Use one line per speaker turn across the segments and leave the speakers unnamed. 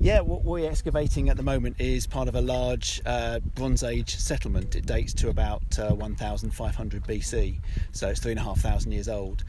Yeah, what we're excavating at the moment is part of a large Bronze Age settlement. It dates to about 1500 BC, so it's 3,500 years old.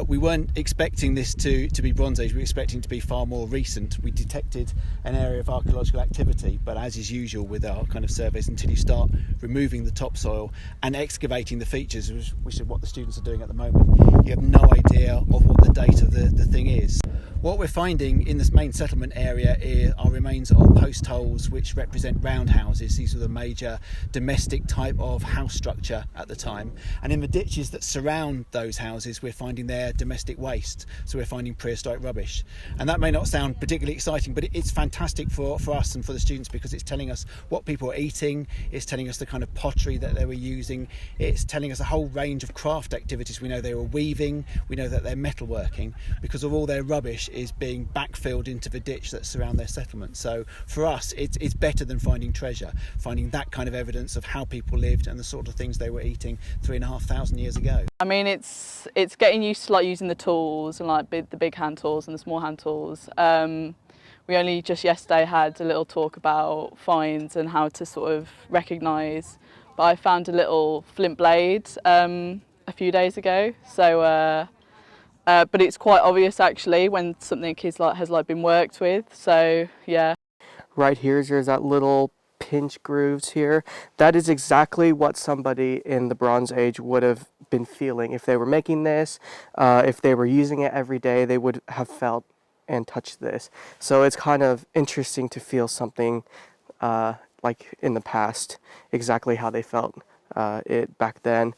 We weren't expecting this to be Bronze Age, we were expecting it to be far more recent. We detected an area of archaeological activity, but as is usual with our kind of surveys, until you start removing the topsoil and excavating the features, which is what the students are doing at the moment, you have no idea of what the date of the thing is. What we're finding in this main settlement area are remains of post holes which represent round houses. These were the major domestic type of house structure at the time. And in the ditches that surround those houses, we're finding their domestic waste. So we're finding prehistoric rubbish. And that may not sound particularly exciting, but it's fantastic for us and for the students, because it's telling us what people are eating, it's telling us the kind of pottery that they were using, it's telling us a whole range of craft activities. We know they were weaving, we know that they're metalworking, because of all their rubbish is being backfilled into the ditch that surround their settlement. So for us, it's better than finding treasure, finding that kind of evidence of how people lived and the sort of things they were eating 3,500 years ago.
I mean, it's getting used to like using the tools and like the big hand tools and the small hand tools. We only just yesterday had a little talk about finds and how to sort of recognise, but I found a little flint blade a few days ago. So. But it's quite obvious actually when something has been worked with. So yeah.
Right here, there's that little pinch grooves here. That is exactly what somebody in the Bronze Age would have been feeling if they were making this. If they were using it every day, they would have felt and touched this. So it's kind of interesting to feel something like in the past, exactly how they felt it back then.